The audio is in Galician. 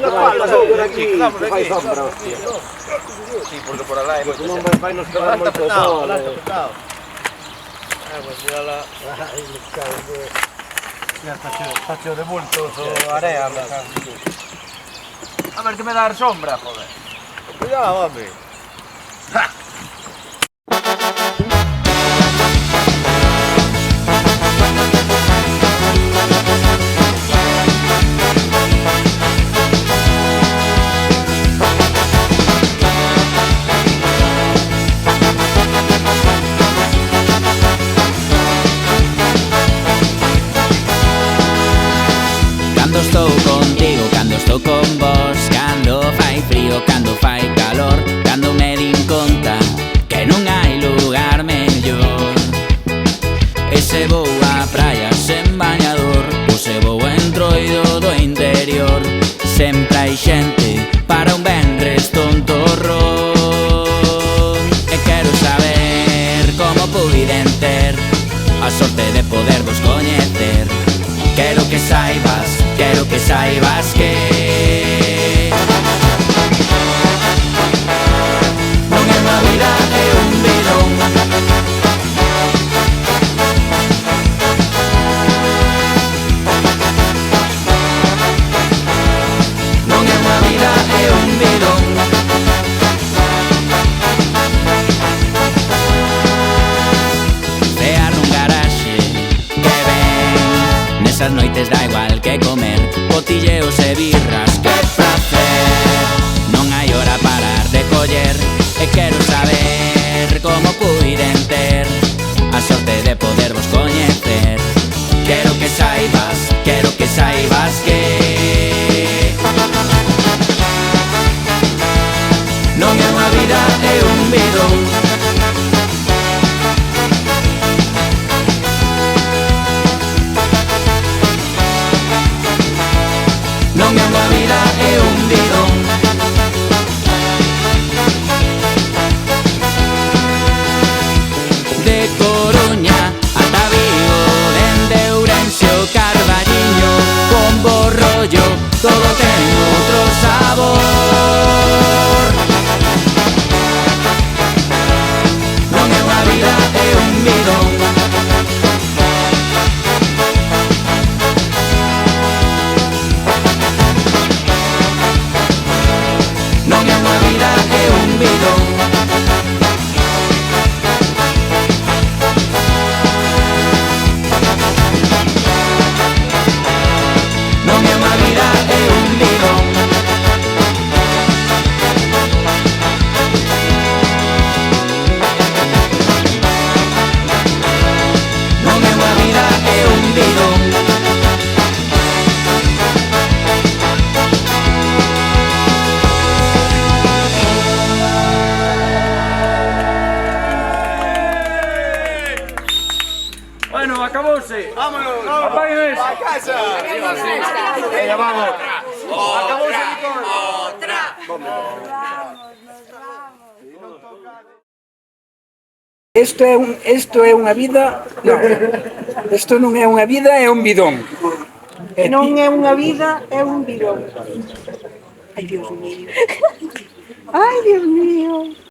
Una palla só por aquí, que fai sombra, hostia. Sí, porque por alá hai moito. Non vai nos quedar moito sol. Pues mírala. Ai, me cago de... Ya está cheo de bultos o area, me cago. A ver que me dar sombra, joder. Cuidado, hombre. Cando estou contigo, cando estou con vos, cando fai frío, cando fai calor, cando me din conta que non hai lugar mellor. E se vou á praia sen bañador, ou se vou entroido do interior, sempre hai xente para un benres tontorrón. E quero saber como puiden ter a sorte de podervos coñecer. Quero que saibas que non é unha vida, é un bidón. Non é unha vida, é un bidón. Cear nun garaxe, que ben. Nesas noites da igual que comer botilleos e birras, que placer. Non hai hora parar de coller. E quero saber como puiden ter a sorte de podervos coñecer. Quero que saibas que non é unha vida, é un bidón. Non é unha vida, é un bidón. De Coruña ata Vigo, dende Ourense o Carballiño, con Borrollo, todo ten outro sabor. Non é unha vida, é un bidón. Non é unha vida, é un bidón. Non é unha vida, é un bidón. Non é unha vida, é un bidón. Bueno, acabouse. Vámonos. Apaguen eso. A casa. Venga, vamos. Acabouse el licor. Otra. Isto é unha vida, non. Isto non é unha vida, é un bidón. Non é unha vida, é un bidón. Ai, Dios mío. Ai, Dios mío.